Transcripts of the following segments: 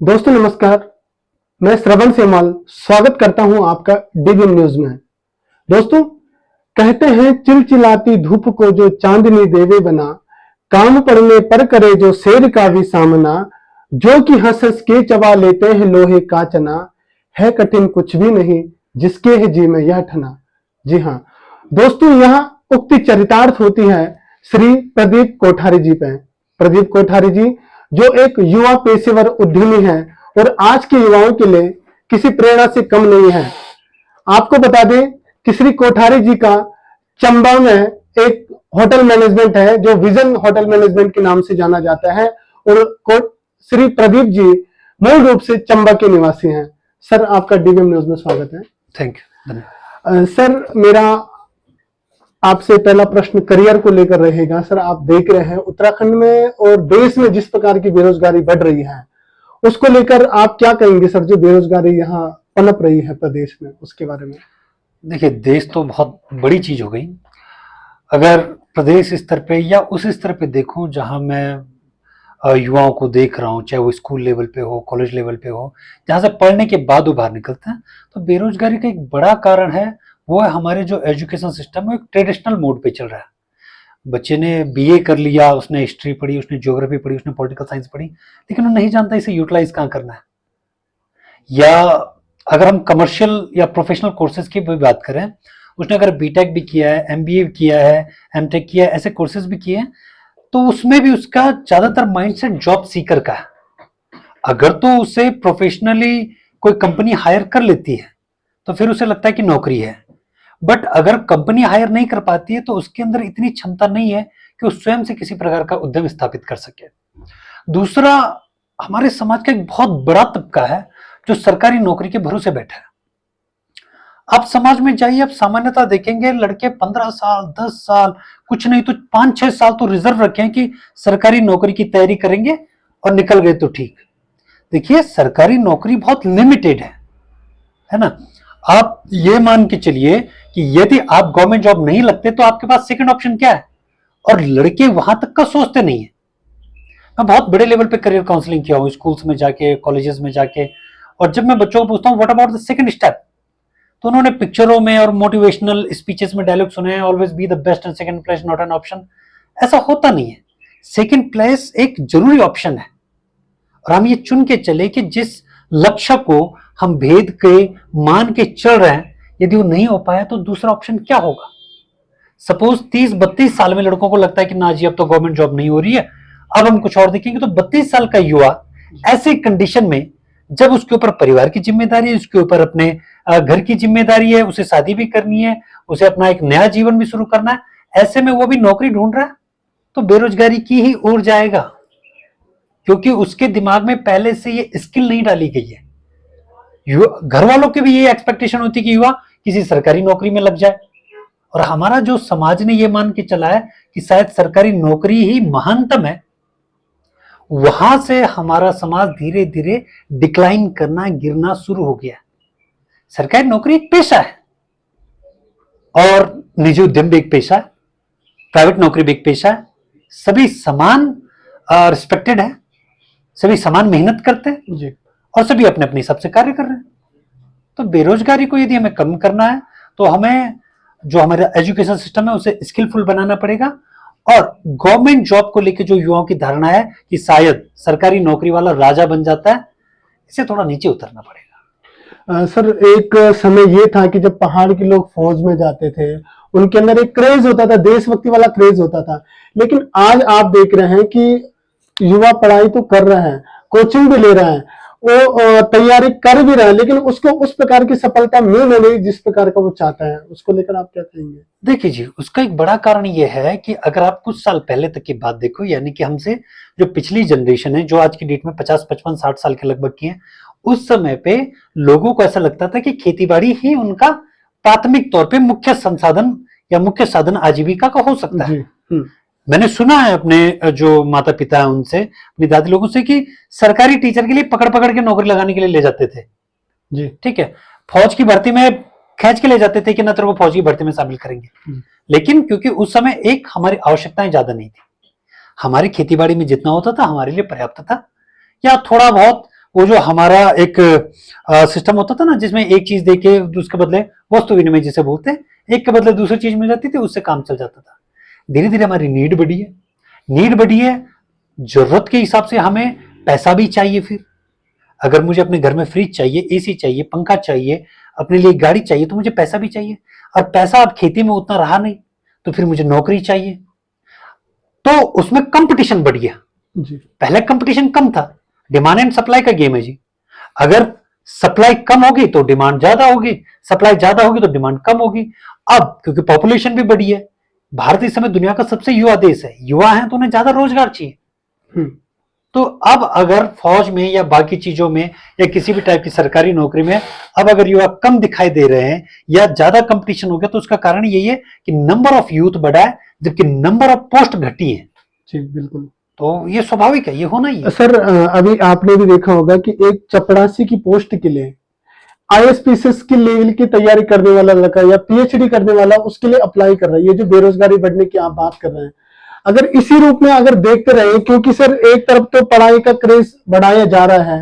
दोस्तों नमस्कार, मैं श्रवण सेमाल स्वागत करता हूं आपका डीबीएम न्यूज में। दोस्तों, कहते हैं चिलचिलाती धूप को जो चांदनी देवे बना, काम पड़ने पर करे जो शेर का भी सामना, जो कि हंस हंस के चबा लेते हैं लोहे का चना, है कठिन कुछ भी नहीं जिसके है जी में यह ठना। जी हाँ दोस्तों, यहाँ उक्ति चरितार्थ होती है श्री प्रदीप कोठारी जी पे। प्रदीप कोठारी जी जो एक युवा पेशेवर उद्यमी है और आज के युवाओं के लिए किसी प्रेरणा से कम नहीं है। आपको बता दें कि श्री कोठारी जी का चंबा में एक होटल मैनेजमेंट है जो विजन होटल मैनेजमेंट के नाम से जाना जाता है और श्री प्रदीप जी मूल रूप से चंबा के निवासी हैं। सर, आपका डीबीएम न्यूज में स्वागत है। Thank you. सर, मेरा आपसे पहला प्रश्न करियर को लेकर रहेगा। सर, आप देख रहे हैं उत्तराखंड में और देश में जिस प्रकार की बेरोजगारी बढ़ रही है, उसको लेकर आप क्या कहेंगे सर? जो बेरोजगारी यहाँ पनप रही है प्रदेश में, उसके बारे में। देखिए, देश तो बहुत बड़ी चीज हो गई। अगर प्रदेश स्तर पे या उस स्तर पे देखूं जहां मैं युवाओं को देख रहा हूं, चाहे वो स्कूल लेवल पे हो, कॉलेज लेवल पे हो, जहां से पढ़ने के बाद वो बाहर निकलते हैं, तो बेरोजगारी का एक बड़ा कारण है वो है हमारे जो एजुकेशन सिस्टम है, एक ट्रेडिशनल मोड पे चल रहा है। बच्चे ने बीए कर लिया, उसने हिस्ट्री पढ़ी, उसने ज्योग्राफी पढ़ी, उसने पॉलिटिकल साइंस पढ़ी, लेकिन वो नहीं जानता इसे यूटिलाइज कहाँ करना है। या अगर हम कमर्शियल या प्रोफेशनल कोर्सेज की भी बात करें, उसने अगर बीटेक भी किया है, एमबीए किया है, एमटेक किया है, ऐसे कोर्सेज भी किए हैं, तो उसमें भी उसका ज्यादातर माइंडसेट जॉब सीकर का है। अगर तो उसे प्रोफेशनली कोई कंपनी हायर कर लेती है तो फिर उसे लगता है कि नौकरी है, बट अगर कंपनी हायर नहीं कर पाती है तो उसके अंदर इतनी क्षमता नहीं है कि वो स्वयं से किसी प्रकार का उद्यम स्थापित कर सके। दूसरा, हमारे समाज का एक बहुत बड़ा तबका है जो सरकारी नौकरी के भरोसे बैठा है। आप समाज में जाइए, आप सामान्यतः देखेंगे लड़के 15 साल 10 साल, कुछ नहीं तो 5-6 साल तो रिजर्व रखें कि सरकारी नौकरी की तैयारी करेंगे और निकल गए तो ठीक। देखिए, सरकारी नौकरी बहुत लिमिटेड है ना। आप ये मान के चलिए कि यदि आप गवर्नमेंट जॉब नहीं लगते तो आपके पास सेकंड ऑप्शन क्या है, और लड़के वहां तक का सोचते नहीं है। मैं बहुत बड़े लेवल पे करियर काउंसलिंग किया हूँ, स्कूल्स में जाके, कॉलेजेस में जाके, और जब मैं बच्चों को पूछता हूँ what about the second step, तो उन्होंने पिक्चरों में और मोटिवेशनल स्पीचेस में डायलॉग सुने हैं, always be the best and second place not an option. ऐसा होता नहीं है। सेकंड प्लेस एक जरूरी ऑप्शन है, और हम ये चुन के चले कि जिस लक्ष्य को हम भेद के मान के चल रहे हैं, यदि वो नहीं हो पाया तो दूसरा ऑप्शन क्या होगा। सपोज 30-32 साल में लड़कों को लगता है कि ना जी अब तो गवर्नमेंट जॉब नहीं हो रही है, अब हम कुछ और देखेंगे, तो 32 साल का युवा ऐसे कंडीशन में, जब उसके ऊपर परिवार की जिम्मेदारी है, उसके ऊपर अपने घर की जिम्मेदारी है, उसे शादी भी करनी है, उसे अपना एक नया जीवन भी शुरू करना है, ऐसे में वो भी नौकरी ढूंढ रहा है, तो बेरोजगारी की ही ओर जाएगा, क्योंकि उसके दिमाग में पहले से ये स्किल नहीं डाली गई है। घर वालों की भी ये एक्सपेक्टेशन होती है कि युवा किसी सरकारी नौकरी में लग जाए, और हमारा जो समाज ने ये मान के चला है कि शायद सरकारी नौकरी ही महानतम है, वहां से हमारा समाज धीरे धीरे डिक्लाइन करना, गिरना शुरू हो गया। सरकारी नौकरी एक पेशा है, और निजी उद्यम भी एक पेशा है, प्राइवेट नौकरी भी एक पेशा है। सभी समान रिस्पेक्टेड है, सभी समान मेहनत करते हैं जी, और सभी अपने अपने हिसाब से कार्य कर रहे हैं। तो बेरोजगारी को यदि हमें कम करना है तो हमें जो हमारा एजुकेशन सिस्टम है उसे स्किलफुल बनाना पड़ेगा, और गवर्नमेंट जॉब को लेकर जो युवाओं की धारणा है कि शायद सरकारी नौकरी वाला राजा बन जाता है, इसे थोड़ा नीचे उतरना पड़ेगा। सर, एक समय ये था कि जब पहाड़ के लोग फौज में जाते थे, उनके अंदर एक क्रेज होता था, देशभक्ति वाला क्रेज होता था। लेकिन आज आप देख रहे हैं कि युवा पढ़ाई तो कर रहे हैं, कोचिंग भी ले रहे हैं, वो तैयारी कर भी रहे हैं, लेकिन उसको उस प्रकार की सफलता मिल नहीं जिस प्रकार का वो चाहता है। उसको लेकर आप क्या कहेंगे? देखिए जी, उसका एक बड़ा कारण यह है कि अगर आप कुछ साल पहले तक की बात देखो, यानी कि हमसे जो पिछली जनरेशन है, जो आज की डेट में 50, 55, 60 साल के लगभग की है, उस समय पे लोगों को ऐसा लगता था कि खेतीबाड़ी ही उनका प्राथमिक तौर पे मुख्य संसाधन या मुख्य साधन आजीविका का हो सकता है। मैंने सुना है अपने जो माता पिता है उनसे, अपनी दादी लोगों से, कि सरकारी टीचर के लिए पकड़ पकड़ के नौकरी लगाने के लिए ले जाते थे जी, ठीक है, फौज की भर्ती में खींच के ले जाते थे कि ना तेरे को फौज की भर्ती में शामिल करेंगे। लेकिन क्योंकि उस समय एक हमारी आवश्यकताएं ज्यादा नहीं थी, हमारी खेतीबाड़ी में जितना होता था हमारे लिए पर्याप्त था, या थोड़ा बहुत वो जो हमारा एक सिस्टम होता था ना, जिसमें एक चीज देके उसके बदले वस्तु विनिमय जिसे बोलते हैं, एक के बदले दूसरी चीज मिल जाती थी, उससे काम चल जाता था। धीरे धीरे हमारी नीड बढ़ी है, नीड बढ़ी है, जरूरत के हिसाब से हमें पैसा भी चाहिए। फिर अगर मुझे अपने घर में फ्रिज चाहिए, एसी चाहिए, पंखा चाहिए, अपने लिए गाड़ी चाहिए, तो मुझे पैसा भी चाहिए। और पैसा अब खेती में उतना रहा नहीं, तो फिर मुझे नौकरी चाहिए। तो उसमें कंपटीशन बढ़ गया। जी पहले कंपटीशन कम था, डिमांड एंड सप्लाई का गेम है जी। अगर सप्लाई कम होगी तो डिमांड ज्यादा होगी, सप्लाई ज्यादा होगी तो डिमांड कम होगी। अब क्योंकि पॉपुलेशन भी बढ़ी है, भारत इस समय दुनिया का सबसे युवा देश है, युवा है तो उन्हें ज्यादा रोजगार चाहिए। हम्म, तो अब अगर फौज में या बाकी चीजों में या किसी भी टाइप की सरकारी नौकरी में अब अगर युवा कम दिखाई दे रहे हैं या ज्यादा कंपटीशन हो गया, तो उसका कारण यही है कि नंबर ऑफ यूथ बढ़ा है, जबकि नंबर ऑफ पोस्ट घटी है। जी बिल्कुल। तो ये स्वाभाविक है, ये होना ही है। सर अभी आपने भी देखा होगा कि एक चपरासी की पोस्ट के लिए आईएसपीसीएस की लेवल की तैयारी करने वाला लड़का या पीएचडी करने वाला उसके लिए अप्लाई कर रहा है। ये जो बेरोजगारी बढ़ने की आप बात कर रहे हैं, अगर इसी रूप में अगर देखते रहे, क्योंकि सर एक तरफ तो पढ़ाई का क्रेज बढ़ाया जा रहा है,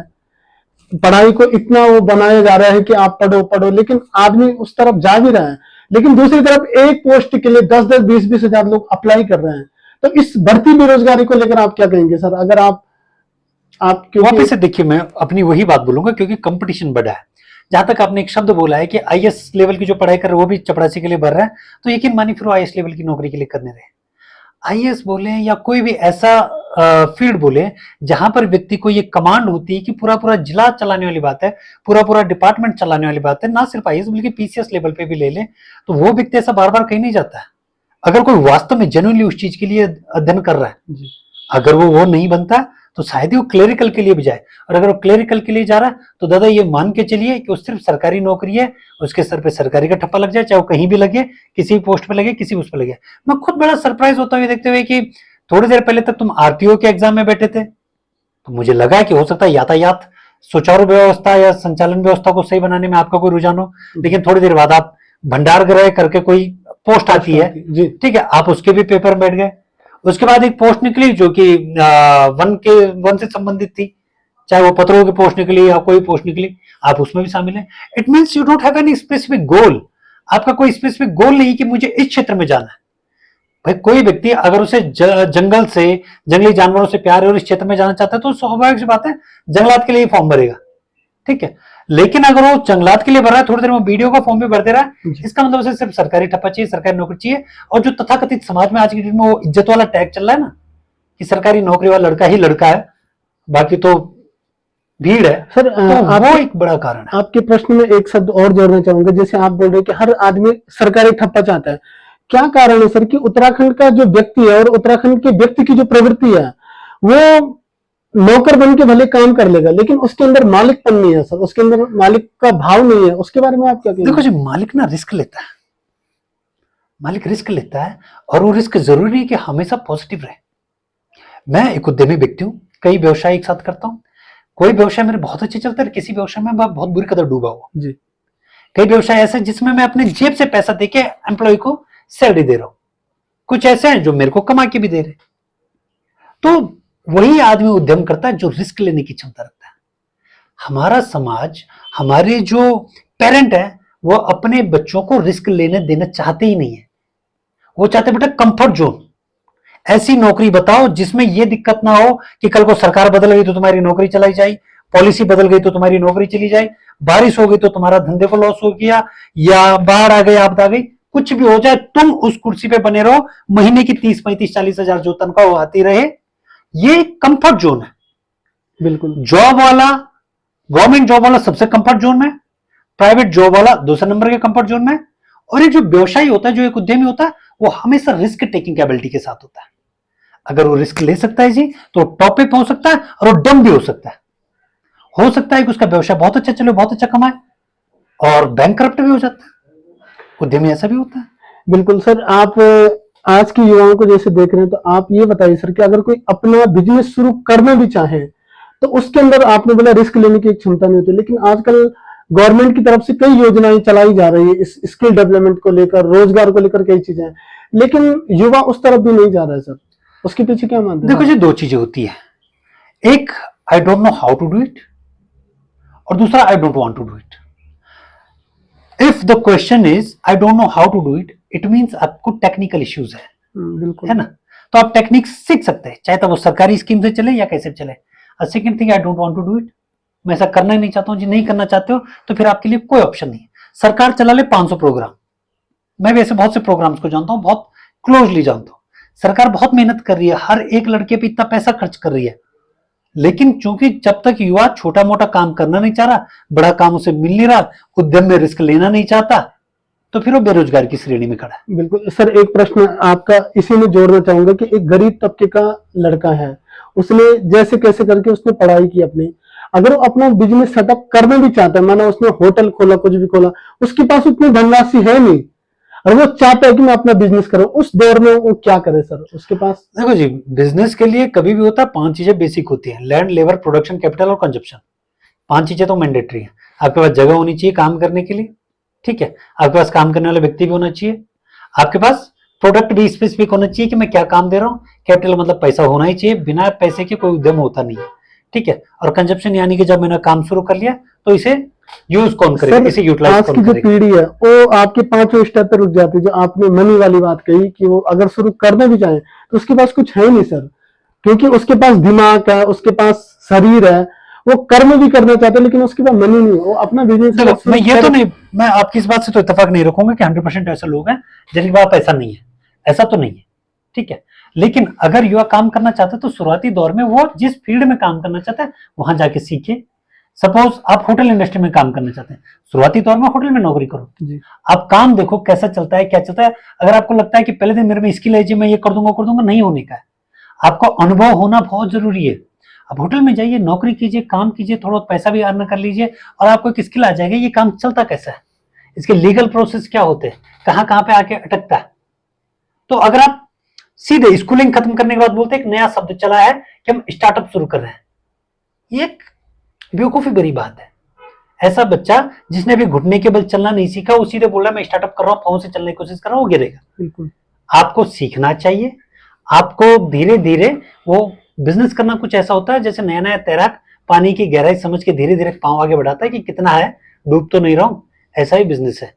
पढ़ाई को इतना वो बनाया जा रहा है कि आप पढ़ो पढ़ो, लेकिन आदमी उस तरफ जा भी रहा है, लेकिन दूसरी तरफ एक पोस्ट के लिए 10-10, 20-20 हजार लोग अप्लाई कर रहे हैं। तो इस बढ़ती बेरोजगारी को लेकर आप क्या कहेंगे सर? अगर आप वापस से देखिए, मैं अपनी वही बात बोलूंगा, क्योंकि कंपटीशन बढ़ा है। जहां तक आपने एक शब्द बोला है कि आईएएस लेवल की जो पढ़ाई कर रहे हैं वो भी चपरासी के लिए बढ़ रहा है, तो यकीन मानिए फिर वो आईएएस लेवल की नौकरी के लिए करने रहे। आईएएस बोले या कोई भी ऐसा फील्ड बोले जहां पर व्यक्ति को ये कमांड होती है कि पूरा पूरा जिला चलाने वाली बात है, पूरा पूरा डिपार्टमेंट चलाने वाली बात है, ना सिर्फ आईएएस बल्कि पीसीएस लेवल पे भी ले ले, तो वो व्यक्ति ऐसा बार बार कहीं नहीं जाता है। अगर कोई वास्तव में जेन्युइनली उस चीज के लिए अध्ययन कर रहा है, अगर वो नहीं बनता तो शायद ही वो क्लेरिकल के लिए भी जाए। और अगर वो क्लेरिकल के लिए जा रहा है तो दादा ये मान के चलिए कि वो सिर्फ सरकारी नौकरी है, उसके सर पे सरकारी का ठप्पा लग जाए, चाहे वो कहीं भी लगे, किसी भी पोस्ट पे लगे, किसी उस पे लगे। मैं खुद बड़ा सरप्राइज होता हूँ ये देखते हुए कि थोड़ी देर पहले तक तुम आरटीओ के एग्जाम में बैठे थे, तो मुझे लगा कि हो सकता है यातायात सुचारू व्यवस्था या संचालन व्यवस्था को सही बनाने में आपका कोई रुझान हो, लेकिन थोड़ी देर बाद आप भंडार गृह करके कोई पोस्ट आती है, ठीक है, आप उसके भी पेपर में बैठ गए। उसके बाद एक पोस्ट निकली जो कि वन से संबंधित थी, चाहे वो पत्रों की पोस्ट निकली या कोई पोस्ट निकली, आप उसमें भी शामिल हैं। It means you don't have any specific goal, आपका कोई स्पेसिफिक गोल नहीं कि मुझे इस क्षेत्र में जाना है। भाई कोई व्यक्ति अगर उसे जंगल से, जंगली जानवरों से प्यार है और इस क्षेत्र में जाना चाहता है, तो स्वाभाविक सी बात है जंगलात के लिए फॉर्म भरेगा, ठीक है। लेकिन अगर वो जंगलात के लिए भर रहा है, थोड़ी देर में वीडियो का फॉर्म भी भर दे रहा है, इसका मतलब उसे सिर्फ सरकारी ठप्पा चाहिए, सरकारी नौकरी चाहिए। और जो तथाकथित समाज में आज की डेट में वो इज्जत वाला टैग चल रहा है ना कि सरकारी नौकरी वाला लड़का ही लड़का है, बाकी तो भीड़ है सर। तो वो एक बड़ा कारण है। आपके प्रश्न में एक शब्द और जोड़ना चाहूंगा, जैसे आप बोल रहे हैं कि हर आदमी सरकारी ठप्पा चाहता है, क्या कारण है सर कि उत्तराखंड का जो व्यक्ति है और उत्तराखंड के व्यक्ति की जो प्रवृत्ति है, वो नौकर बन के भले काम कर लेगा, लेकिन उसके अंदर मालिकपन नहीं है सर, उसके अंदर मालिक का भाव नहीं है। उसके बारे में आप क्या कहेंगे? देखो जी, मालिक ना रिस्क लेता है, मालिक रिस्क लेता है, और वो रिस्क जरूरी है कि हमेशा पॉजिटिव रहे। मैं एक उद्यमी व्यक्ति हूँ, कई व्यवसाय एक साथ करता हूँ। कोई व्यवसाय मेरे बहुत अच्छे चलता है, किसी व्यवसाय में मैं बहुत बुरी कदर डूबा हुआ जी। कई व्यवसाय ऐसे जिसमें मैं अपने जेब से पैसा देके एम्प्लॉय को सैलरी दे रहा हूं, कुछ ऐसे हैं जो मेरे को कमा के भी दे रहे। तो वही आदमी उद्यम करता है जो रिस्क लेने की क्षमता रखता है। हमारा समाज, हमारे जो पेरेंट है, वो अपने बच्चों को रिस्क लेने देना चाहते ही नहीं है। वो चाहते बेटा कंफर्ट जोन, ऐसी नौकरी बताओ जिसमें ये दिक्कत ना हो कि कल को सरकार बदल गई तो तुम्हारी नौकरी चलाई जाए, पॉलिसी बदल गई तो तुम्हारी नौकरी चली जाए, बारिश हो गई तो तुम्हारा धंधे को लॉस हो गया, या बाढ़ आ गई, आपदा आ गई, कुछ भी हो जाए, तुम उस कुर्सी पे बने रहो, महीने की 30, 35, 40 हजार जो तनख्वाह वो आती रहे। ये कंफर्ट जोन है। बिल्कुल। जॉब वाला, गवर्नमेंट जॉब वाला सबसे कंफर्ट जोन में, प्राइवेट जॉब वाला दूसरे नंबर के कंफर्ट जोन में, और एक जो व्यवसायी होता है, जो एक उद्यमी होता है, वो हमेशा रिस्क टेकिंग कैपेबिलिटी के साथ होता है। अगर वो रिस्क ले सकता है जी, तो टॉप पे पहुंच सकता है, और वो डम भी हो सकता है। हो सकता है कि उसका व्यवसाय बहुत अच्छा चले, बहुत अच्छा कमाए, और बैंकरप्ट भी हो जाता है। उद्यमी ऐसा भी होता है। बिल्कुल सर। आप आज के युवाओं को जैसे देख रहे हैं, तो आप ये बताइए सर कि अगर कोई अपना बिजनेस शुरू करना भी चाहे, तो उसके अंदर आपने बोला रिस्क लेने की क्षमता नहीं होती, लेकिन आजकल गवर्नमेंट की तरफ से कई योजनाएं चलाई जा रही है इस स्किल डेवलपमेंट को लेकर, रोजगार को लेकर कई चीजें, लेकिन युवा उस तरफ भी नहीं जा रहा है सर। उसके पीछे क्या मानते हैं? देखो जी, दो चीजें होती है। एक, I don't know how to do it, और दूसरा I don't want to do it. If the question is I don't know how to do it, it means आपको टेक्निकल इश्यूज है, बिल्कुल है ना। तो आप टेक्निक सीख सकते हैं, चाहे तो वो सरकारी स्कीम से चले या कैसे चले। और second thing, I don't want to do it, मैं ऐसा करना ही नहीं चाहता हूं जी। नहीं करना चाहते हो तो फिर आपके लिए कोई ऑप्शन नहीं है। सरकार चला ले 500 प्रोग्राम, मैं भी ऐसे बहुत से प्रोग्राम्स को जानता हूं, बहुत क्लोजली जानता हूं। सरकार बहुत मेहनत कर रही है, हर एक लड़के पे इतना पैसा खर्च कर रही है, लेकिन चूंकि जब तक युवा छोटा मोटा काम करना नहीं चाह रहा, बड़ा काम उसे मिल नहीं रहा, उद्यम में रिस्क लेना नहीं चाहता, तो फिर वो बेरोजगार की श्रेणी में खड़ा है। बिल्कुल सर, एक प्रश्न आपका इसी में जोड़ना चाहूंगा कि एक गरीब तबके का लड़का है, उसने जैसे कैसे करके उसने पढ़ाई की अपनी, अगर वो अपना बिजनेस सेटअप करना भी चाहता है, माना उसने होटल खोला, कुछ भी खोला, उसके पास उतनी धनराशि है नहीं और वो चाहता है कि मैं अपना बिजनेस करूं, उस दौर में वो क्या करे सर उसके पास? देखो जी, बिजनेस के लिए कभी भी होता है 5 चीजें बेसिक होती हैं, लैंड, लेबर, प्रोडक्शन, कैपिटल और कंजप्शन। 5 चीजें तो मैंडेटरी है। आपके पास जगह होनी चाहिए काम करने के लिए, ठीक है, आपके पास काम करने वाला व्यक्ति भी होना चाहिए, आपके पास प्रोडक्ट भी स्पेसिफिक होना चाहिए कि मैं क्या काम दे रहा हूँ, कैपिटल मतलब पैसा होना ही चाहिए, बिना पैसे के कोई उद्यम होता नहीं है, ठीक है। और कंजप्शन यानी कि जब मैंने काम शुरू कर लिया तो इसे यूज कौन करेगा, इसे यूटिलाइज आज की कौन जो करेगा। पीढ़ी है वो आपके 5वें स्टेप पे रुक जाती है, जो आपने मनी वाली बात कही कि वो अगर शुरू करना भी चाहे तो उसके पास कुछ है नहीं सर, क्योंकि उसके पास दिमाग है, उसके पास शरीर है, वो कर्म भी करना चाहते हैं, लेकिन उसके पास मनी नहीं है, वो अपना बिजनेस देखो मैं ये तो नहीं, मैं आपकी इस बात से तो इत्तेफाक नहीं रखूंगा कि 100% ऐसे लोग हैं जिनके पास पैसा नहीं है, ऐसा तो नहीं है, ठीक है। लेकिन अगर युवा काम करना चाहते हैं तो शुरुआती दौर में वो जिस फील्ड में काम करना चाहते हैं वहां जाके सीखे। सपोज आप होटल इंडस्ट्री में काम करना चाहते हैं, शुरुआती दौर में होटल में नौकरी करो, जी। आप काम देखो कैसा चलता है, क्या चलता है। अगर आपको लगता है कि पहले दिन मेरे में स्किल है जी, मैं ये कर दूंगा, नहीं होने का है, आपको अनुभव होना बहुत जरूरी है। अब होटल में जाइए, नौकरी कीजिए, काम कीजिए, थोड़ा पैसा भी अर्न कर लीजिए और आपको एक स्किल आ जाएगा, ये काम चलता कैसा है, इसके लीगल प्रोसेस क्या होते हैं, कहां कहां पे आके अटकता है। तो अगर आप सीधे स्कूलिंग खत्म करने के बाद बोलते हैं एक नया शब्द चला है कि हम स्टार्टअप शुरू कर रहे हैं, ये एक बेवकूफी भरी बात है। ऐसा बच्चा जिसने अभी घुटने के बल चलना नहीं सीखा, वो सीधे बोल रहा है मैं स्टार्टअप कर रहा हूं, पांव से चलने की कोशिश कर रहा हूं, वो गिरेगा। बिल्कुल। आपको सीखना चाहिए, आपको धीरे धीरे वो बिजनेस करना कुछ ऐसा होता है जैसे नया नया तैराक पानी की गहराई समझ के धीरे धीरे पांव आगे बढ़ाता है कि कितना है, डूब तो नहीं रहा हूं। ऐसा ही बिजनेस है।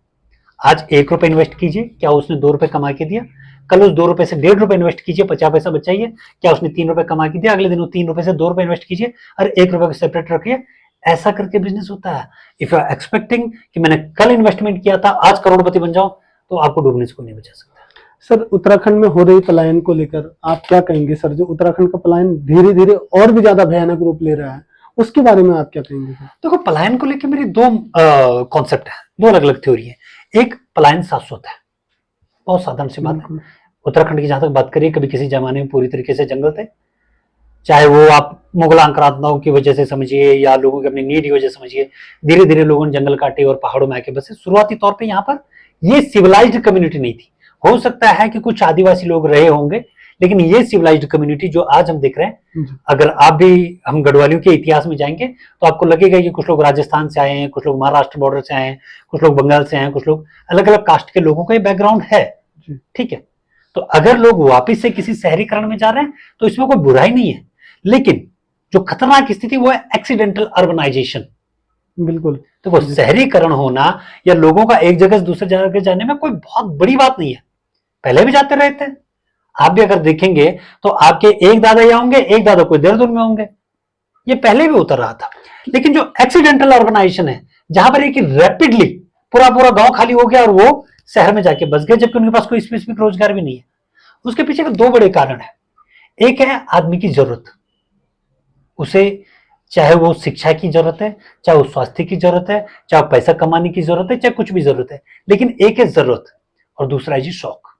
आज 1 रुपए इन्वेस्ट कीजिए, क्या उसने 2 रुपए कमा के दिया, कल उस 2 रुपए से 1.5 रुपए इन्वेस्ट कीजिए, 50 पैसा बचाइए, क्या उसने 3 रुपए कमा के दिया, अगले दिन 3 रुपए से 2 रुपए इन्वेस्ट कीजिए और 1 रुपए को सेपरेट रखिए। ऐसा करके बिजनेस होता है। इफ यू आर एक्सपेक्टिंग कि मैंने कल इन्वेस्टमेंट किया था आज करोड़पति बन जाऊं, तो आपको डूबने से कोई नहीं बचा सकता। सर, उत्तराखंड में हो रही पलायन को लेकर आप क्या कहेंगे सर? जो उत्तराखंड का पलायन धीरे धीरे और भी ज्यादा भयानक रूप ले रहा है, उसके बारे में आप क्या कहेंगे सर? देखो पलायन को लेकर मेरी 2 कॉन्सेप्ट है, 2 अलग अलग थ्योरी है। एक पलायन शाश्वत है, बहुत साधारण सी बात है। उत्तराखंड की जहां तक बात करिए, कभी किसी जमाने में पूरी तरीके से जंगल थे, चाहे वो आप मुगल आक्रांताओं की वजह से समझिए या लोगों की अपनी नीड की वजह से समझिए, धीरे धीरे लोगों ने जंगल काटे और पहाड़ों में आके बसे। शुरुआती तौर पे यहाँ पर ये सिविलाइज्ड कम्युनिटी नहीं थी। हो सकता है कि कुछ आदिवासी लोग रहे होंगे, लेकिन ये सिविलाइज्ड कम्युनिटी जो आज हम देख रहे हैं, अगर आप भी हम गढ़वालियों के इतिहास में जाएंगे तो आपको लगेगा कि कुछ लोग राजस्थान से आए हैं, कुछ लोग महाराष्ट्र बॉर्डर से आए हैं, कुछ लोग बंगाल से आए हैं, कुछ लोग अलग अलग कास्ट के लोगों का ये बैकग्राउंड है, ठीक है। तो अगर लोग वापिस से किसी शहरीकरण में जा रहे हैं तो इसमें कोई बुराई नहीं है, लेकिन जो खतरनाक स्थिति वो है एक्सीडेंटल अर्बनाइजेशन। बिल्कुल। देखो शहरीकरण होना या लोगों का एक जगह से दूसरे जगह जाने में कोई बहुत बड़ी बात नहीं है, पहले भी जाते रहते हैं। आप भी अगर देखेंगे तो आपके एक दादा यहाँ होंगे, एक दादा कोई देहरादून में होंगे, ये पहले भी उतर रहा था। लेकिन जो एक्सीडेंटल अर्बनाइजेशन है, जहां पर एक रैपिडली पूरा पूरा गांव खाली हो गया और वो शहर में जाके बस गए, जबकि उनके पास कोई स्पेसिफिक रोजगार भी नहीं है, उसके पीछे के 2 बड़े कारण है। एक है आदमी की जरूरत, उसे चाहे वो शिक्षा की जरूरत है, चाहे वो स्वास्थ्य की जरूरत है, चाहे पैसा कमाने की जरूरत है, चाहे कुछ भी जरूरत है, लेकिन एक है जरूरत और दूसरा है जी शौक।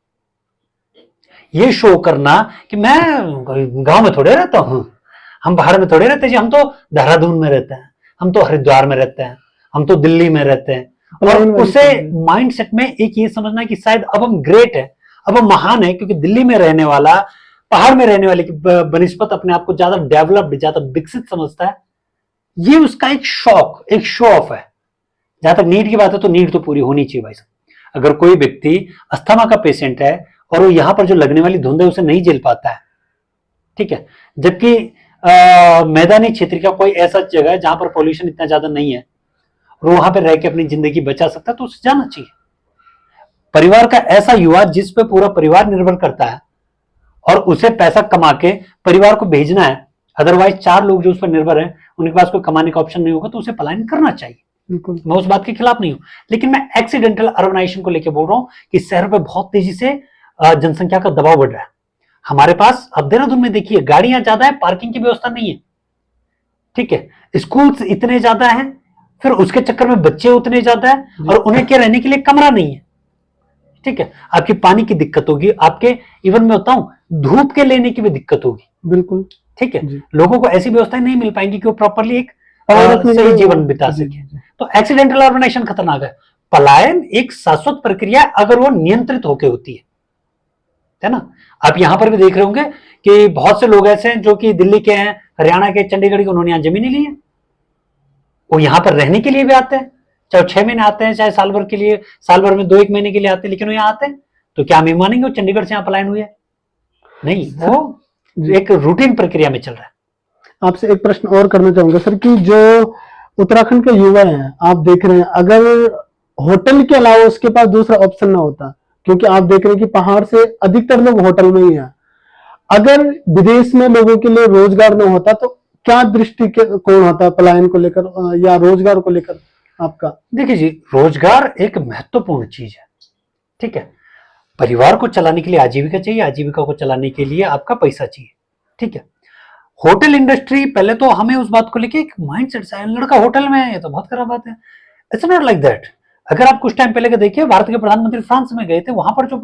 ये शो करना कि मैं गांव में थोड़े रहता हूं, हम पहाड़ में थोड़े रहते जी, हम तो देहरादून में रहते हैं, हम तो हरिद्वार में रहते हैं, हम तो दिल्ली में रहते हैं। और उसे माइंडसेट में एक ये समझना कि शायद अब हम ग्रेट है, अब हम महान है, क्योंकि दिल्ली में रहने वाला पहाड़ में रहने वाले की बनिस्बत अपने आप को ज्यादा डेवलप्ड, ज्यादा विकसित समझता है। ये उसका एक शौक, एक शो ऑफ है। जहां तक नीड की बात है तो नीड तो पूरी होनी चाहिए भाई साहब। अगर कोई व्यक्ति अस्थमा का पेशेंट है और वो यहां पर जो लगने वाली धुंध है उसे नहीं झेल पाता है, ठीक है, जबकि मैदानी क्षेत्र का कोई ऐसा जगह है जहां पर पॉल्यूशन इतना ज्यादा नहीं है और वहां पर रह के अपनी जिंदगी बचा सकता है तो उसे जाना चाहिए। परिवार का ऐसा युवा जिस पे पूरा परिवार निर्भर करता है और उसे पैसा कमा के परिवार को भेजना है, अदरवाइज 4 लोग जो उस पर निर्भर है उनके पास कोई कमाने का ऑप्शन नहीं होगा तो उसे पलायन करना चाहिए। बिल्कुल। मैं उस बात के खिलाफ नहीं हूं, लेकिन मैं एक्सीडेंटल अर्बनाइजेशन को लेकर बोल रहा हूं कि शहर पे बहुत तेजी से जनसंख्या का दबाव बढ़ रहा है। हमारे पास अब देहरादून में देखिए गाड़ियां ज्यादा है, पार्किंग की व्यवस्था नहीं है, ठीक है, स्कूल्स इतने ज्यादा हैं, फिर उसके चक्कर में बच्चे उतने ज्यादा है और उन्हें क्या रहने के लिए कमरा नहीं है, ठीक है, आपकी पानी की दिक्कत होगी, आपके इवन मैं बताऊं धूप के लेने की भी दिक्कत होगी। बिल्कुल ठीक है, जी। लोगों को ऐसी व्यवस्थाएं नहीं मिल पाएंगी कि वो प्रॉपरली एक भारत में सही जो- जीवन बिता जी, सके। जी। तो एक्सीडेंटल अर्बनाइजेशन खतरनाक है। पलायन एक शाश्वत प्रक्रिया है अगर वो नियंत्रित होकर होती है ना। आप यहां पर भी देख रहे होंगे कि बहुत से लोग ऐसे हैं जो कि दिल्ली के हैं, हरियाणा के, चंडीगढ़ के, उन्होंने यहां जमीनें ली है, वो यहां पर रहने के लिए भी आते हैं, चाहे 6 महीने आते हैं चाहे साल भर के लिए, साल भर में 2-1 महीने के लिए आते हैं, लेकिन वो यहाँ आते हैं तो क्या हम ये मानेंगे वो चंडीगढ़ से यहाँ पलायन हुए? नहीं, वो एक रूटीन प्रक्रिया में चल रहा है। आपसे एक प्रश्न और करना चाहूंगा सर कि जो उत्तराखंड के युवा हैं, आप देख रहे हैं अगर होटल के अलावा उसके पास दूसरा ऑप्शन ना होता, क्योंकि आप देख रहे हैं कि पहाड़ से अधिकतर लोग होटल में ही हैं, अगर विदेश में लोगों के लिए रोजगार न होता तो क्या दृष्टिकोण होता पलायन को लेकर या रोजगार को लेकर आपका? देखिए जी, रोजगार एक महत्वपूर्ण चीज है, ठीक है, परिवार को चलाने के लिए आजीविका चाहिए, आजीविका को चलाने के लिए आपका पैसा चाहिए, ठीक है। होटल इंडस्ट्री, पहले तो हमें उस बात को लेके एक माइंडसेट से है, लड़का होटल में है ये तो बहुत खराब बात है। It's not like that. अगर आप कुछ टाइम पहले के देखिए, भारत के प्रधानमंत्री फ्रांस में गए थे, वहां पर जो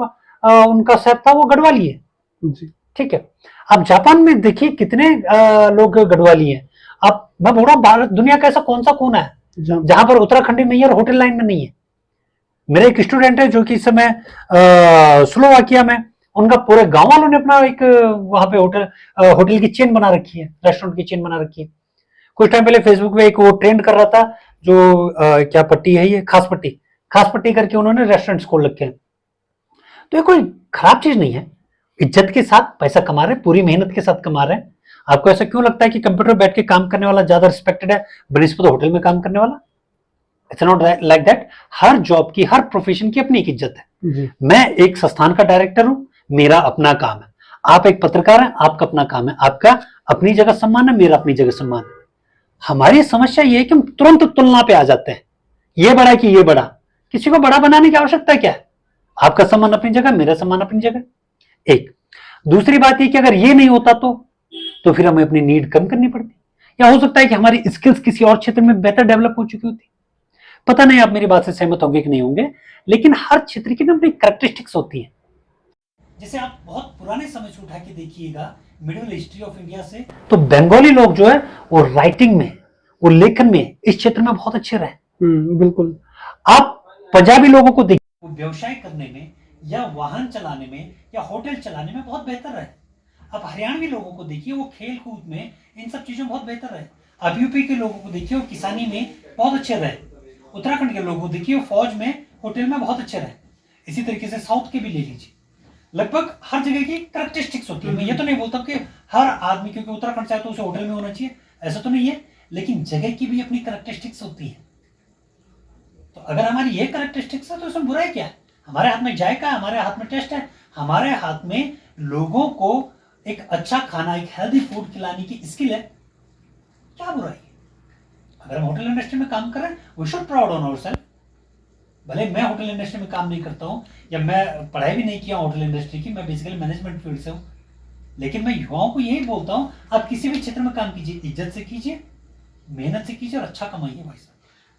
उनका शेफ था वो गढ़वाली है, जी। ठीक है। आप जापान में देखिए कितने लोग गढ़वाली हैं। आप, मैं बोल रहा हूँ भारत दुनिया का ऐसा कौन सा कोना है जहां पर उत्तराखंडी नहीं है और होटल लाइन में नहीं है। मेरे एक स्टूडेंट है जो कि इस समय स्लोवाकिया में, उनका पूरे गांव वालों ने अपना एक वहां पे होटल की चेन बना रखी है, रेस्टोरेंट की चेन बना रखी है। कुछ टाइम पहले फेसबुक पे एक वो ट्रेंड कर रहा था जो क्या पट्टी है ये, खास पट्टी करके उन्होंने रेस्टोरेंट्स खोल रखे हैं। तो ये कोई खराब चीज नहीं है, इज्जत के साथ पैसा कमा रहे हैं, पूरी मेहनत के साथ कमा रहे हैं। आपको ऐसा क्यों लगता है कि कंप्यूटर बैठ के काम करने वाला ज्यादा रिस्पेक्टेड है बनिस्बत होटल में काम करने वाला? It's not like that. Her job की, हर प्रोफेशन की अपनी एक इज्जत है। जी। मैं एक संस्थान का डायरेक्टर हूं, मेरा अपना काम है, आप एक पत्रकार हैं, आपका अपना काम है, आपका अपनी जगह सम्मान है, मेरा अपनी जगह सम्मान है। हमारी समस्या ये है कि हम तुरंत तुलना पे आ जाते हैं, ये बड़ा कि ये बड़ा। किसी को बड़ा बनाने की आवश्यकता क्या है? आपका सम्मान अपनी जगह, मेरा सम्मान अपनी जगह। एक दूसरी बात ये कि अगर ये नहीं होता तो फिर हमें अपनी नीड कम करनी पड़ती, या हो सकता है कि हमारी स्किल्स किसी और क्षेत्र में बेहतर डेवलप हो चुकी होती। पता नहीं आप मेरी बात से सहमत होंगे कि नहीं होंगे, लेकिन हर क्षेत्र की ना अपनी कैरेक्टरिस्टिक्स होती है। जैसे आप बहुत पुराने समय से उठा के देखिएगा, मिडिल हिस्ट्री ऑफ इंडिया से, तो बंगाली लोग जो है वो राइटिंग में, वो लेखन में, इस क्षेत्र में बहुत अच्छे रहे। बिल्कुल। आप पंजाबी लोगों को देखिए, वो व्यवसाय करने में या वाहन चलाने में या होटल चलाने में बहुत बेहतर रहे। आप हरियाणवी लोगों को देखिए, वो खेल कूद में, इन सब चीजों में बहुत बेहतर रहे। आप यूपी के लोगों को देखिए, वो किसानी में बहुत अच्छे रहे। उत्तराखंड के लोगों को देखिए, वो फौज में, होटल में बहुत अच्छे रहे। इसी तरीके से साउथ के भी ले लीजिए, लगभग हर जगह की कैरेक्टरिस्टिक्स होती है। मैं ये तो नहीं बोलता कि हर आदमी क्योंकि उत्तराखंड से आए तो उसे होटल में होना चाहिए, ऐसा तो नहीं है, लेकिन जगह की भी अपनी कैरेक्टरिस्टिक्स होती है। तो अगर हमारी ये कैरेक्टरिस्टिक्स है तो इसमें बुराई क्या है? हमारे हाथ में जायका है, हमारे हाथ में टेस्ट है, हमारे हाथ में लोगों को एक अच्छा खाना, एक हेल्दी फूड खिलाने की स्किल है, क्या बुराई है? अगर हम होटल इंडस्ट्री में काम कर रहे हैं, we should proud on ourself. भले मैं होटल इंडस्ट्री में काम नहीं करता हूं, या मैं पढ़ाई भी नहीं किया होटल इंडस्ट्री की, मैं बेसिकली मैनेजमेंट फील्ड से हूं, लेकिन मैं युवाओं को यही बोलता हूं, आप किसी भी क्षेत्र में काम कीजिए, इज्जत से कीजिए, मेहनत से कीजिए और अच्छा कमाइए भाई साहब।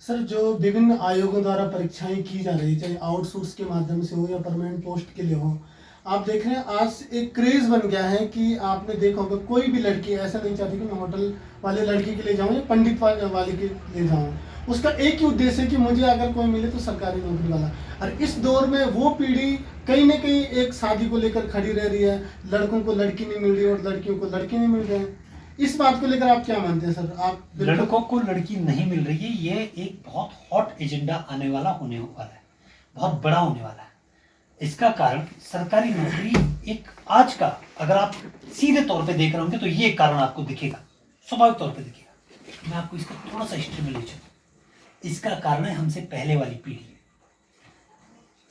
सर, जो विभिन्न आयोगों द्वारा परीक्षाएं की जा रही, चाहे आउटसोर्स के माध्यम से हो या परमानेंट पोस्ट के लिए हो, आप देख रहे हैं आज एक क्रेज बन गया है कि आपने देखा होगा कोई भी लड़की ऐसा नहीं चाहती कि मैं होटल वाले लड़की के लिए जाऊं या पंडित वाले के लिए जाऊं। उसका एक ही उद्देश्य है कि मुझे अगर कोई मिले तो सरकारी नौकरी वाला। और इस दौर में वो पीढ़ी कहीं ना कहीं एक शादी को लेकर खड़ी रह रही है, लड़कों को लड़की नहीं मिल रही और लड़कियों को लड़के नहीं मिल रहे हैं। इस बात को लेकर आप क्या मानते हैं सर? आप लड़कों को लड़की नहीं मिल रही है, ये एक बहुत हॉट एजेंडा आने वाला होने वाला है, बहुत बड़ा होने वाला है। इसका कारण सरकारी नौकरी एक आज का, अगर आप सीधे तौर पे देख रहे होंगे तो ये कारण आपको दिखेगा, स्वाभाविक तौर पे दिखेगा। मैं आपको इसका थोड़ा सा हिस्ट्री में ले चलूं। इसका कारण है हमसे पहले वाली पीढ़ी।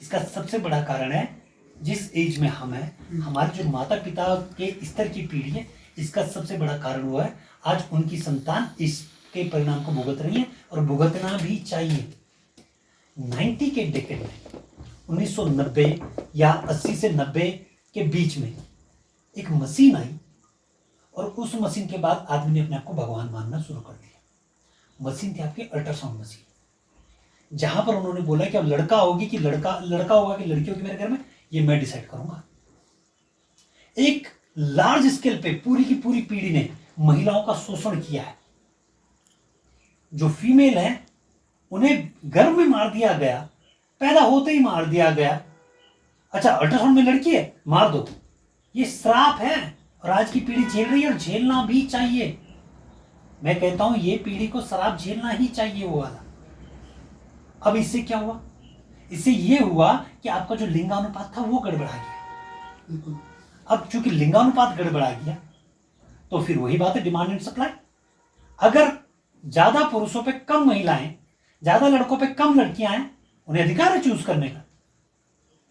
इसका सबसे बड़ा कारण है जिस एज में हम हैं, हमारे जो माता पिता के स्तर की पीढ़ी है, इसका सबसे बड़ा कारण हुआ है आज उनकी संतान इसके परिणाम को भुगत रही है और भुगतना भी चाहिए। 90 के डेकेड में 1990 या 80 से 90 के बीच में एक मशीन आई और उस मशीन के बाद आदमी ने अपने आप को भगवान मानना शुरू कर दिया। मशीन थी आपकी अल्ट्रासाउंड मशीन, जहां पर उन्होंने बोला कि अब लड़का होगी कि लड़का होगा कि लड़की होगी मेरे घर में, ये मैं डिसाइड करूंगा। एक लार्ज स्केल पे पूरी की पूरी पीढ़ी ने महिलाओं का शोषण किया है। जो फीमेल है उन्हें गर्भ में मार दिया गया, पैदा होते ही मार दिया गया। अच्छा, अल्ट्रासाउंड में लड़की है, मार दो। ये श्राप है और आज की पीढ़ी झेल रही है और झेलना भी चाहिए। मैं कहता हूं ये पीढ़ी को श्राप झेलना ही चाहिए वो वाला। अब इससे क्या हुआ? इससे ये हुआ कि आपका जो लिंगानुपात था वो गड़बड़ा गया। अब चूंकि लिंगानुपात गड़बड़ा गया तो फिर वही बात है, डिमांड एंड सप्लाई। अगर ज्यादा पुरुषों पे कम महिलाएं, ज्यादा लड़कों पे कम लड़कियां हैं, उन्हें अधिकार है चूज करने का,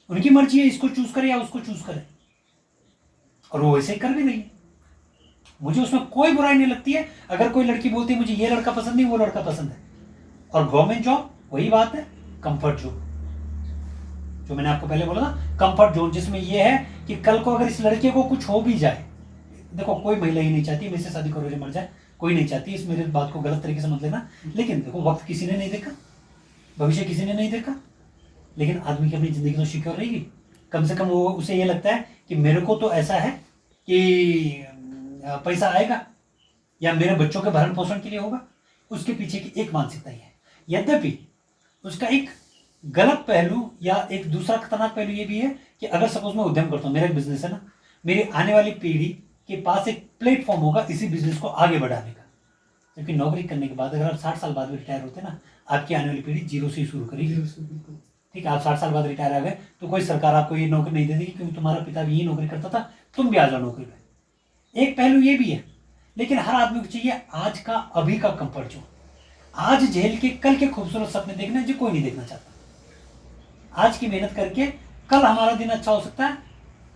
उनकी मर्जी है इसको चूज करे या उसको चूज करे, और वो वैसे ही कर भी रही है। मुझे उसमें कोई बुराई नहीं लगती है अगर कोई लड़की बोलती है मुझे ये लड़का पसंद नहीं वो लड़का पसंद है। और गवर्नमेंट जॉब वही बात है, कंफर्ट जोन, जो मैंने आपको पहले बोला ना, कंफर्ट जोन, जिसमें ये है कि कल को अगर इस लड़के को कुछ हो भी जाए, देखो कोई महिला ही नहीं चाहती मेरे से शादी करो जो मर जाए, कोई नहीं चाहती, इस मेरे बात को गलत तरीके से मत लेना, लेकिन देखो वक्त किसी ने नहीं देखा, भविष्य किसी ने नहीं देखा, लेकिन आदमी की अपनी जिंदगी तो सिक्योर रहेगी। कम से कम वो उसे ये लगता है कि मेरे को तो ऐसा है कि पैसा आएगा या मेरे बच्चों के भरण पोषण के लिए होगा, उसके पीछे की एक मानसिकता ही है। यद्यपि उसका एक गलत पहलू या एक दूसरा खतरनाक पहलू ये भी है कि अगर सपोज मैं उद्यम करता हूँ, मेरा एक बिजनेस है ना, मेरी आने वाली पीढ़ी के पास एक प्लेटफॉर्म होगा इसी बिजनेस को आगे बढ़ाने का। क्योंकि नौकरी करने के बाद अगर आप 60 साल बाद भी रिटायर होते ना, आपकी आने वाली पीढ़ी जीरो से ही शुरू करेगी। ठीक है, आप 60 साल बाद रिटायर आ गए तो कोई सरकार आपको ये नौकरी नहीं दे देगी क्योंकि तुम्हारा पिता भी यही नौकरी करता था, तुम भी आ जाओ नौकरी पे। एक पहलू ये भी है, लेकिन हर आदमी को चाहिए आज का अभी का कंफर्ट जोन। आज झेल के कल के खूबसूरत सपने देखना जो कोई नहीं देखना चाहता। आज की मेहनत करके कल हमारा दिन अच्छा हो सकता है।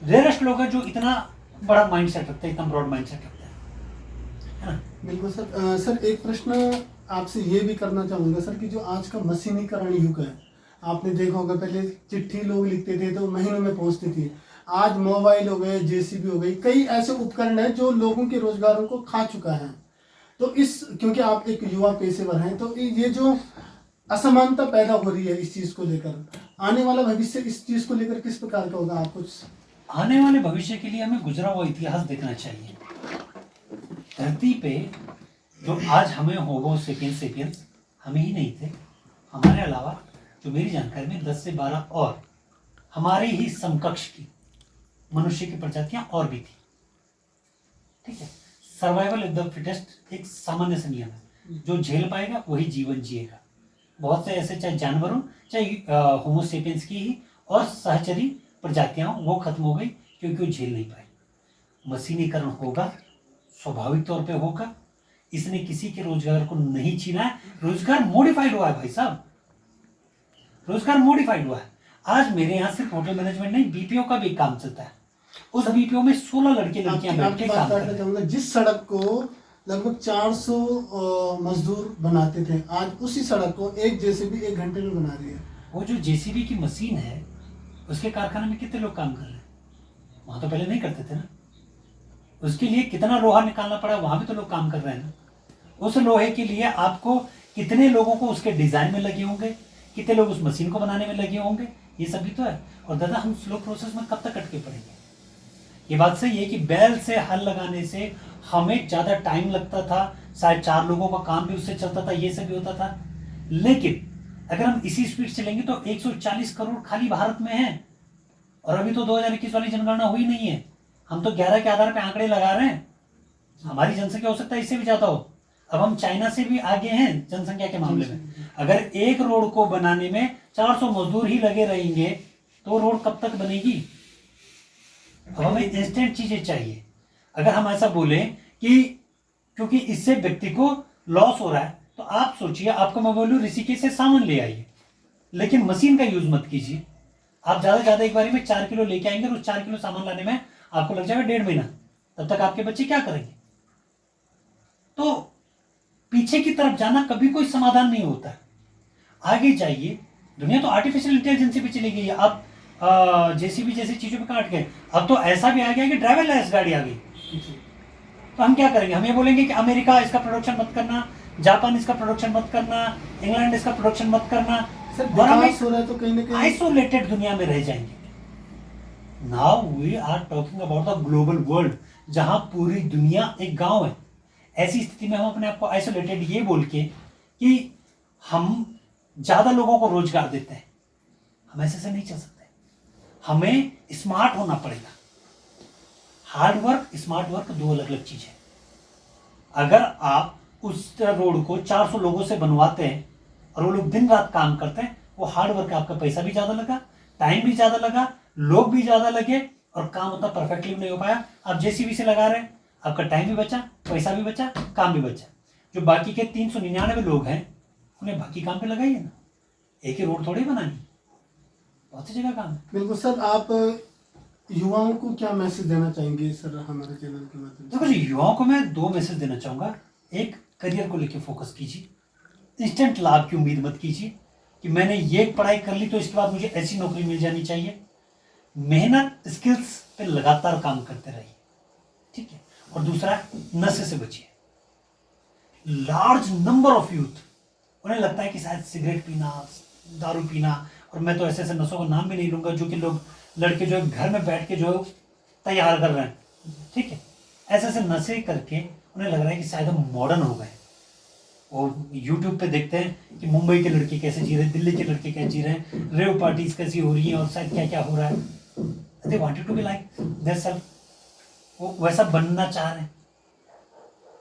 रेयरेस्ट लोग हैं जो इतना बड़ा माइंडसेट रखते हैं, इतना ब्रॉड माइंडसेट रखते हैं, है ना। बिल्कुल सर। सर एक प्रश्न आपसे ये भी करना चाहूँगा सर कि जो आज का मशीनीकरण युग है, आपने देखा होगा पहले चिट्ठी लोग लिखते थे तो महीनों में पहुँचती थी, आज मोबाइल हो गए, जेसीबी हो गई, कई ऐसे उपकरण हैं जो लोगों के रोजगारों को खा चुका है। तो इस, क्योंकि आप एक युवा पेशेवर हैं, तो ये जो असमानता पैदा हो रही है इस चीज को लेकर, आने वाला भविष्य इस चीज को लेकर किस प्रकार का होगा? आप कुछ आने वाले भविष्य के लिए हमें गुजरा हुआ इतिहास देखना चाहिए। धरती पे जो आज हमें होमो सेपियंस हम ही नहीं थे, हमारे अलावा जो मेरी जानकारी में 10 से 12 और हमारे ही समकक्ष की मनुष्य की प्रजातियां और भी थी। ठीक है, सर्वाइवल ऑफ द फिटेस्ट एक सामान्य सा नियम है, जो झेल पाएगा वही जीवन जिएगा। बहुत से ऐसे चाहे जानवर हो चाहे होमो सेपियंस की ही और सहचरी प्रजातियां वो खत्म हो गई क्योंकि वो झेल नहीं पाए। मशीनीकरण होगा, स्वाभाविक तौर पे होगा, इसने किसी के रोजगार को नहीं छीना है। रोजगार मॉडिफाइड हुआ है भाई साहब, रोजगार मॉडिफाइड हुआ है। आज मेरे यहाँ सिर्फ होटल मैनेजमेंट नहीं, बीपीओ का भी काम चलता है। उस बीपीओ में 16 लड़के लड़कियां बैठ के काम कर रहे हैं। जिस सड़क को लगभग 400 मजदूर बनाते थे, आज उसी सड़क को एक जेसीबी 1 घंटे में बना रही है। वो जो जेसीबी की मशीन है उसके कारखाने में कितने लोग काम कर रहे हैं? वहां तो पहले नहीं करते थे ना। उसके लिए कितना लोहा निकालना पड़ा, वहां भी तो लोग काम कर रहे हैं ना। उस लोहे के लिए आपको कितने लोगों को उसके डिजाइन में लगे होंगे, कितने लोग उस मशीन को बनाने में लगे होंगे, ये सभी तो है। और दादा हम स्लो प्रोसेस में कब तक अटके पड़ेंगे? ये बात सही है कि बैल से हल लगाने से हमें ज्यादा टाइम लगता था, शायद 4 लोगों का काम भी उससे चलता था, ये सब भी होता था। लेकिन अगर हम इसी स्पीड चलेंगे तो 140 करोड़ खाली भारत में है, और अभी तो 2021 वाली जनगणना हुई नहीं है। हम तो 11 के आधार पे आंकड़े लगा रहे हैं। हमारी जनसंख्या हो सकता है इससे भी ज्यादा हो। अब हम चाइना से भी आगे हैं जनसंख्या के मामले में। अगर एक रोड को बनाने में 400 मजदूर ही लगे रहेंगे तो रोड कब तक बनेगी? अब हमें इंस्टेंट चीजें चाहिए। अगर हम ऐसा बोले कि क्योंकि इससे व्यक्ति को लॉस हो रहा है, तो आप सोचिए, आपको मैं बोलूं ऋषिकेश से सामान ले आइए, लेकिन मशीन का यूज मत कीजिए। आप ज्यादा से ज्यादा एक बारी में 4 किलो लेके आएंगे, और 4 किलो सामान लाने में आपको लग जाएगा 1.5 महीना। तब तक आपके बच्चे क्या करेंगे? तो पीछे की तरफ जाना कभी कोई समाधान नहीं होता है। आगे जाइए, दुनिया तो आर्टिफिशियल इंटेलिजेंस पे चली गई है। अब जेसीबी जैसी चीजों पे काट गए, अब तो ऐसा भी आ गया कि ड्राइवरलेस गाड़ी आ गई। तो हम क्या करेंगे? हम ये बोलेंगे कि अमेरिका इसका प्रोडक्शन मत करना, जापान इसका प्रोडक्शन मत करना, इंग्लैंड इसका प्रोडक्शन मत करना, सर और हम विकास हो रहा है तो कहीं ना कहीं आइसोलेटेड दुनिया में रह जाएंगे। Now we are talking about the global world, जहां पूरी दुनिया एक गांव है। ऐसी स्थिति में हम अपने आप को आइसोलेटेड ये बोल के कि हम ज्यादा लोगों को रोजगार देते हैं, हम ऐसे से नहीं चल सकते। हमें स्मार्ट होना पड़ेगा। हार्ड वर्क, स्मार्ट वर्क दो अलग अलग चीज है। अगर आप उस रोड को 400 लोगों से बनवाते हैं और वो लोग दिन रात काम करते हैं, वो हार्ड वर्क है, आपका पैसा भी ज्यादा लगा, टाइम भी ज्यादा लगा, लोग भी ज्यादा लगे, और काम उतना परफेक्टली नहीं हो पाया। आप जेसीबी से लगा रहे हैं, आपका टाइम भी बचा, पैसा भी बचा, काम भी बचा। जो बाकी के 399 लोग हैं, उन्हें बाकी काम पे लगाइए ना। एक ही रोड थोड़ी बनानी, बहुत सी जगह काम है। बिल्कुल सर, आप युवाओं को क्या मैसेज देना चाहेंगे सर हमारे चैनल के माध्यम से? देखो जी, युवाओं को मैं 2 मैसेज देना चाहूंगा। एक, करियर को लेकर फोकस कीजिए। इंस्टेंट लाभ की उम्मीद मत कीजिए कि मैंने ये पढ़ाई कर ली तो इसके बाद मुझे ऐसी नौकरी मिल जानी चाहिए। मेहनत, स्किल्स पे लगातार काम करते रहिए, ठीक है। और दूसरा, नशे से बचिए। लार्ज नंबर ऑफ यूथ, उन्हें लगता है कि शायद सिगरेट पीना, दारू पीना, और मैं तो ऐसे ऐसे नशों का नाम भी नहीं लूंगा, जो कि लोग लड़के जो घर में बैठ के जो तैयार कर रहे हैं, ठीक है। ऐसे ऐसे नशे करके उन्हें लग रहा है कि शायद हम मॉडर्न हो गए। और यूट्यूब पे देखते हैं कि मुंबई के लड़के कैसे जी रहे हैं, दिल्ली के लड़के कैसे जी रहे हैं, रेव पार्टीज कैसी हो रही हैं, और शायद क्या क्या हो रहा है। They wanted to be like their self, वो वैसा बनना चाह रहे हैं,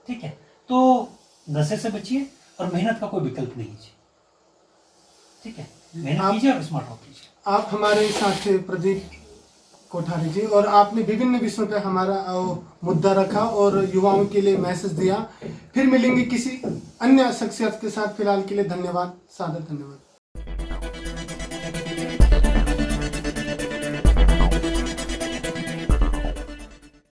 ठीक है। तो नशे से बचिए, और मेहनत का कोई विकल्प नहीं कीजिए, ठीक है। मेहनत कीजिए और स्मार्ट वर्क कीजिए। आप हमारे साथ थे प्रदीप कोठारी जी, और आपने विभिन्न विषयों पर हमारा मुद्दा रखा और युवाओं के लिए मैसेज दिया। फिर मिलेंगे किसी अन्य शख्सियत के साथ। फिलहाल के लिए धन्यवाद, सादर धन्यवाद।